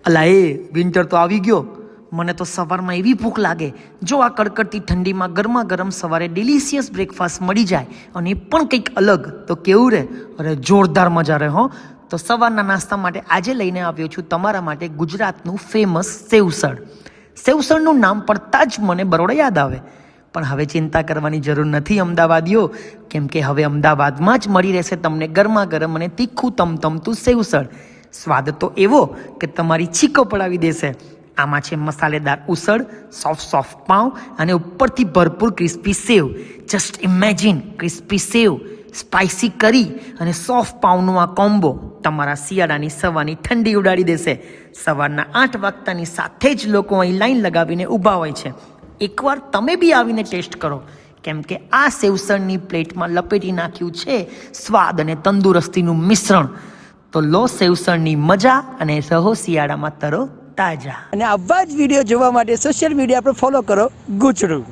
અલા એ વિન્ટર તો આવી ગયો. મને તો સવારમાં એવી ભૂખ લાગે. જો આ કડકડતી ઠંડીમાં ગરમા ગરમ સવારે ડિલિશિયસ બ્રેકફાસ્ટ મળી જાય અને એ પણ કંઈક અલગ, તો કેવું રહે? અરે જોરદાર મજા રહે હો. તો સવારના નાસ્તા માટે આજે લઈને આવ્યો છું તમારા માટે ગુજરાતનું ફેમસ સેવસળ. સેવસળનું નામ પડતા જ મને બરોડા યાદ આવે. પણ હવે ચિંતા કરવાની જરૂર નથી અમદાવાદીઓ, કેમ કે હવે અમદાવાદમાં જ મળી રહેશે તમને ગરમા ગરમ અને તીખું તમતમતું સેવસળ. સ્વાદ તો એવો કે તમારી છીકો પડાવી દેશે. આમાં છે મસાલેદાર ઉસળ, સોફ્ટ પાઉં અને ઉપરથી ભરપૂર ક્રિસ્પી સેવ. જસ્ટ ઇમેજિન ક્રિસ્પી સેવ, સ્પાઇસી કરી અને સોફ્ટ પાઉંનું આ કોમ્બો તમારા શિયાળાની સવારની ઠંડી ઉડાડી દેશે. સવારના 8 વાગતાની સાથે જ લોકો અહીં લાઈન લગાવીને ઊભા હોય છે. એકવાર તમે બી આવીને ટેસ્ટ કરો, કેમ કે આ સેવસળની પ્લેટમાં લપેટી નાખ્યું છે સ્વાદ અને તંદુરસ્તીનું મિશ્રણ. તો લો સેવસળની મજા અને રહો શિયાળામાં તરો તાજા. અને આવા જ વિડીયો જોવા માટે સોશિયલ મીડિયા પર ફોલો કરો ગુચડું.